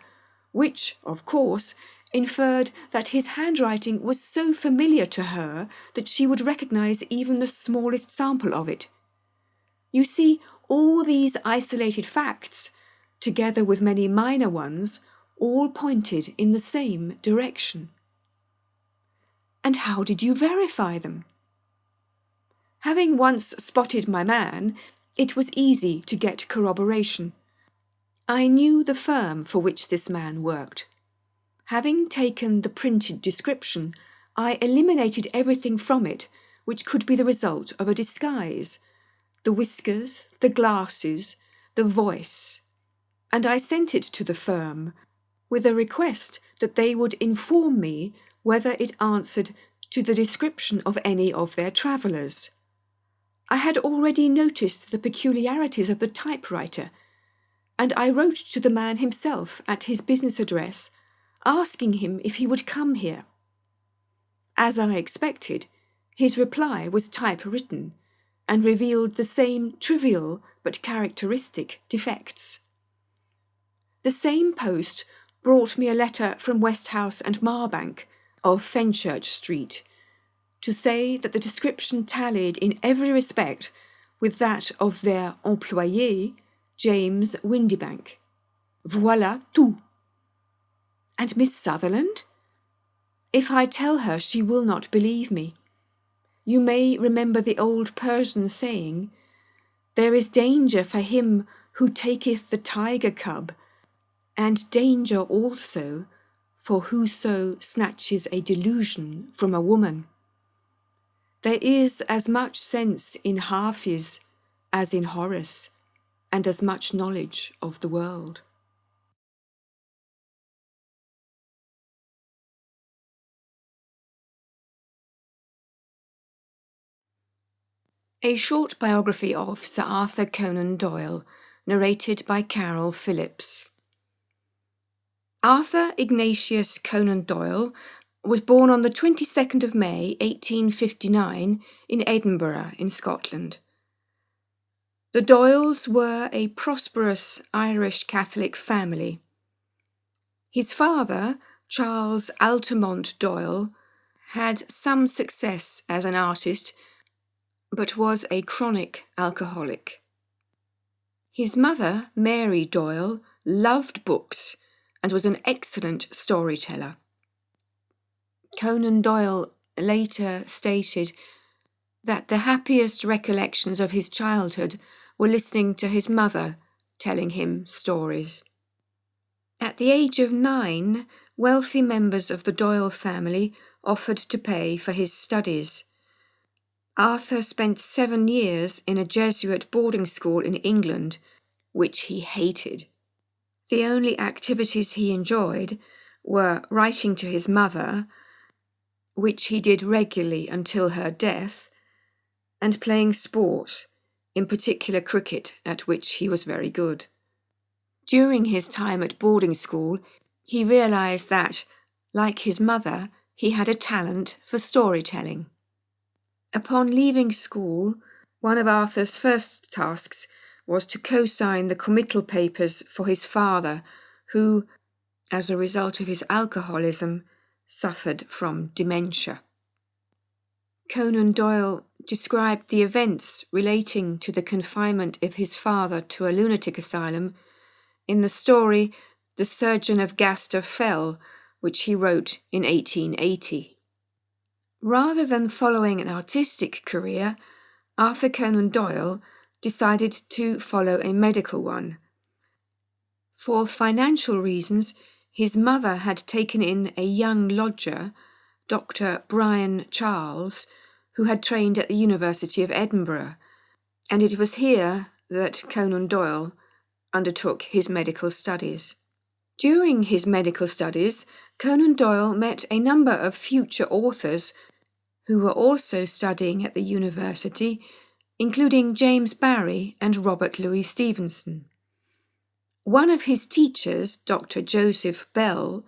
which, of course, inferred that his handwriting was so familiar to her that she would recognise even the smallest sample of it. You see, all these isolated facts, together with many minor ones, all pointed in the same direction. "And how did you verify them?" "Having once spotted my man, it was easy to get corroboration. I knew the firm for which this man worked. Having taken the printed description, I eliminated everything from it which could be the result of a disguise: the whiskers, the glasses, the voice, and I sent it to the firm with a request that they would inform me whether it answered to the description of any of their travellers. I had already noticed the peculiarities of the typewriter, and I wrote to the man himself at his business address, asking him if he would come here. As I expected, his reply was typewritten and revealed the same trivial but characteristic defects. The same post brought me a letter from Westhouse and Marbank of Fenchurch Street to say that the description tallied in every respect with that of their employé, James Windibank. Voilà tout. And Miss Sutherland? If I tell her, she will not believe me. You may remember the old Persian saying, "There is danger for him who taketh the tiger cub, and danger also for whoso snatches a delusion from a woman." There is as much sense in Hafiz as in Horace, and as much knowledge of the world. A short biography of Sir Arthur Conan Doyle, narrated by Carol Phillips. Arthur Ignatius Conan Doyle was born on the 22nd of May 1859 in Edinburgh in Scotland. The Doyles were a prosperous Irish Catholic family. His father, Charles Altamont Doyle, had some success as an artist, but was a chronic alcoholic. His mother, Mary Doyle, loved books and was an excellent storyteller. Conan Doyle later stated that the happiest recollections of his childhood were listening to his mother telling him stories. At the age of 9, wealthy members of the Doyle family offered to pay for his studies. Arthur spent 7 years in a Jesuit boarding school in England, which he hated. The only activities he enjoyed were writing to his mother, which he did regularly until her death, and playing sport, in particular cricket, at which he was very good. During his time at boarding school, he realised that, like his mother, he had a talent for storytelling. Upon leaving school, one of Arthur's first tasks was to co-sign the committal papers for his father, who, as a result of his alcoholism, suffered from dementia. Conan Doyle described the events relating to the confinement of his father to a lunatic asylum in the story The Surgeon of Gaster Fell, which he wrote in 1880. Rather than following an artistic career, Arthur Conan Doyle decided to follow a medical one. For financial reasons, his mother had taken in a young lodger, Dr. Brian Charles, who had trained at the University of Edinburgh, and it was here that Conan Doyle undertook his medical studies. During his medical studies, Conan Doyle met a number of future authors who were also studying at the university, including James Barrie and Robert Louis Stevenson. One of his teachers, Dr. Joseph Bell,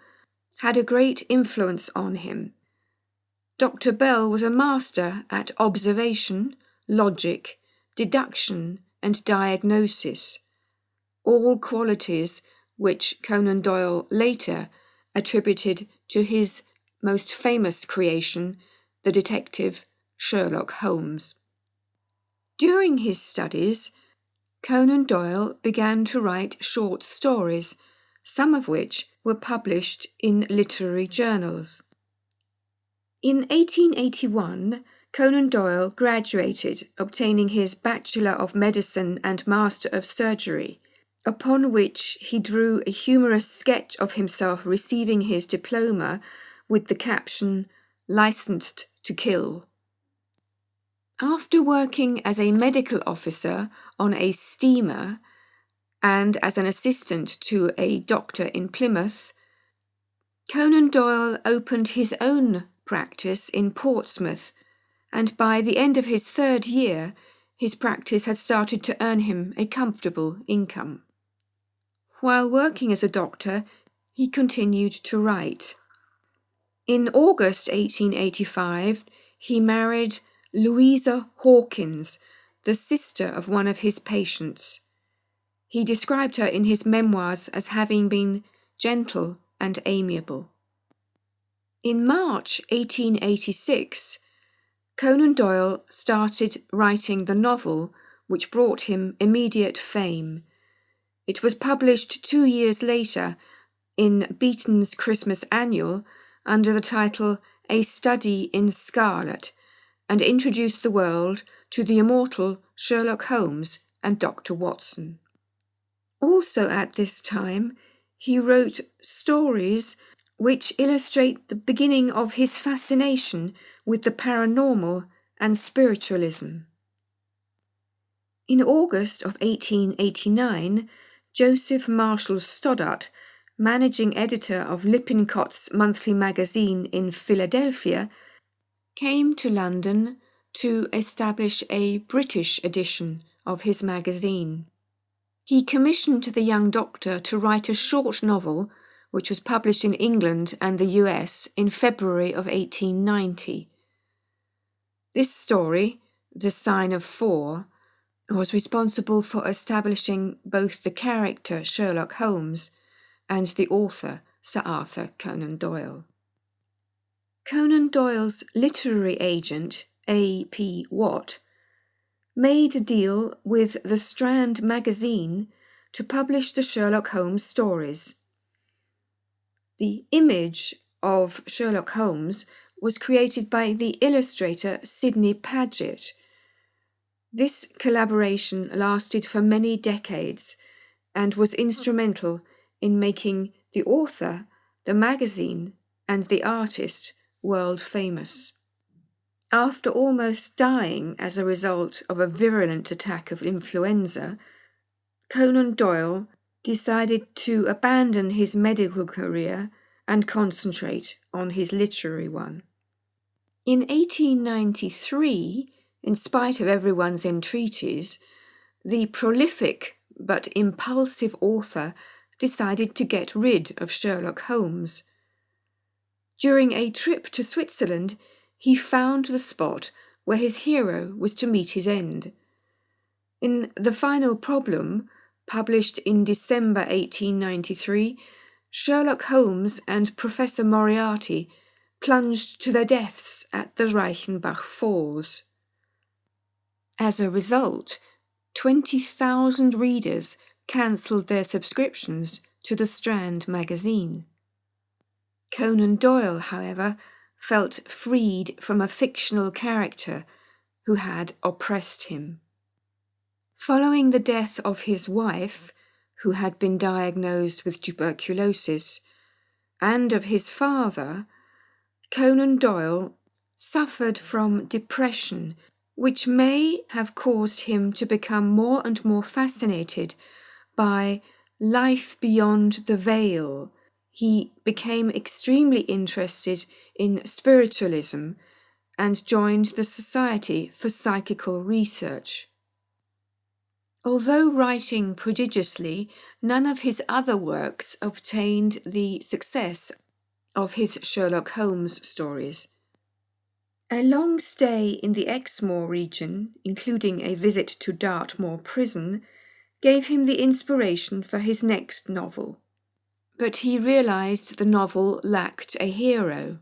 had a great influence on him. Dr. Bell was a master at observation, logic, deduction, and diagnosis, all qualities which Conan Doyle later attributed to his most famous creation, the detective Sherlock Holmes. During his studies, Conan Doyle began to write short stories, some of which were published in literary journals. In 1881, Conan Doyle graduated, obtaining his Bachelor of Medicine and Master of Surgery. upon which he drew a humorous sketch of himself receiving his diploma with the caption, "Licensed to Kill." After working as a medical officer on a steamer and as an assistant to a doctor in Plymouth, Conan Doyle opened his own practice in Portsmouth, and by the end of his 3rd year, his practice had started to earn him a comfortable income. While working as a doctor, he continued to write. In August 1885, he married Louisa Hawkins, the sister of one of his patients. He described her in his memoirs as having been gentle and amiable. In March 1886, Conan Doyle started writing the novel which brought him immediate fame. It was published 2 years later in Beeton's Christmas Annual under the title A Study in Scarlet, and introduced the world to the immortal Sherlock Holmes and Dr. Watson. Also at this time, he wrote stories which illustrate the beginning of his fascination with the paranormal and spiritualism. In August of 1889, Joseph Marshall Stoddart, managing editor of Lippincott's monthly magazine in Philadelphia, came to London to establish a British edition of his magazine. He commissioned the young doctor to write a short novel which was published in England and the US in February of 1890. This story, The Sign of Four, was responsible for establishing both the character Sherlock Holmes and the author Sir Arthur Conan Doyle. Conan Doyle's literary agent, A. P. Watt, made a deal with the Strand magazine to publish the Sherlock Holmes stories. The image of Sherlock Holmes was created by the illustrator Sidney Paget. This collaboration lasted for many decades and was instrumental in making the author, the magazine, and the artist world famous. After almost dying as a result of a virulent attack of influenza, Conan Doyle decided to abandon his medical career and concentrate on his literary one. In 1893, in spite of everyone's entreaties, the prolific but impulsive author decided to get rid of Sherlock Holmes. During a trip to Switzerland, he found the spot where his hero was to meet his end. In The Final Problem, published in December 1893, Sherlock Holmes and Professor Moriarty plunged to their deaths at the Reichenbach Falls. As a result, 20,000 readers cancelled their subscriptions to the Strand magazine. Conan Doyle, however, felt freed from a fictional character who had oppressed him. Following the death of his wife, who had been diagnosed with tuberculosis, and of his father, Conan Doyle suffered from depression, which may have caused him to become more and more fascinated by life beyond the veil. He became extremely interested in spiritualism and joined the Society for Psychical Research. Although writing prodigiously, none of his other works obtained the success of his Sherlock Holmes stories. A long stay in the Exmoor region, including a visit to Dartmoor prison, gave him the inspiration for his next novel. But he realised the novel lacked a hero.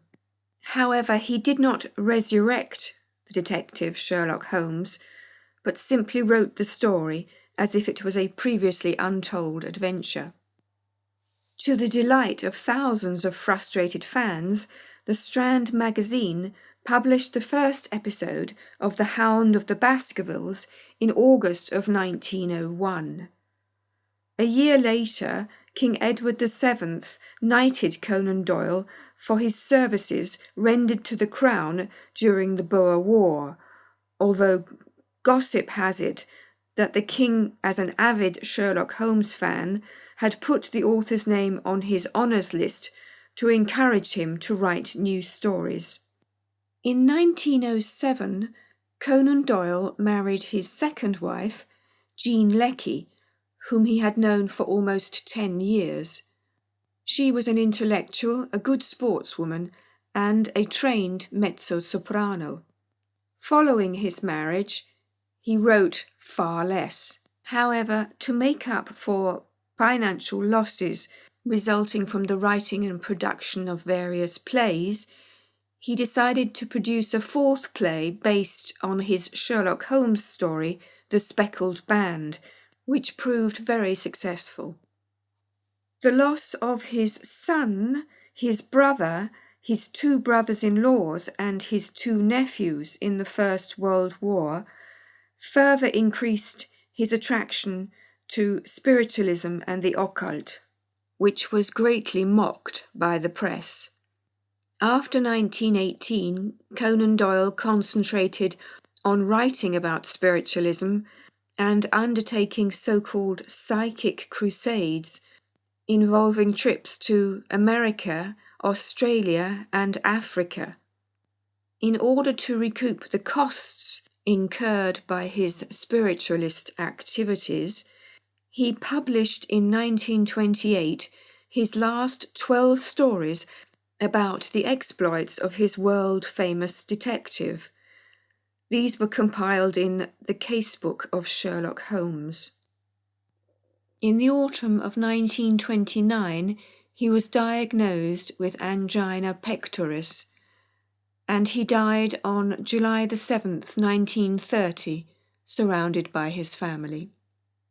However, he did not resurrect the detective Sherlock Holmes, but simply wrote the story as if it was a previously untold adventure. To the delight of thousands of frustrated fans, the Strand magazine published the first episode of The Hound of the Baskervilles in August of 1901. A year later, King Edward VII knighted Conan Doyle for his services rendered to the crown during the Boer War, although gossip has it that the king, as an avid Sherlock Holmes fan, had put the author's name on his honours list to encourage him to write new stories. In 1907, Conan Doyle married his second wife, Jean Leckie, whom he had known for almost 10 years. She was an intellectual, a good sportswoman, and a trained mezzo-soprano. Following his marriage, he wrote far less. However, to make up for financial losses resulting from the writing and production of various plays, he decided to produce a fourth play based on his Sherlock Holmes story, The Speckled Band, which proved very successful. The loss of his son, his brother, his 2 brothers-in-laws and his 2 nephews in the First World War further increased his attraction to spiritualism and the occult, which was greatly mocked by the press. After 1918, Conan Doyle concentrated on writing about spiritualism and undertaking so-called psychic crusades involving trips to America, Australia, and Africa. In order to recoup the costs incurred by his spiritualist activities, he published in 1928 his last 12 stories about the exploits of his world-famous detective. These were compiled in The Casebook of Sherlock Holmes. In the autumn of 1929, he was diagnosed with angina pectoris, and he died on July 7, 1930, surrounded by his family.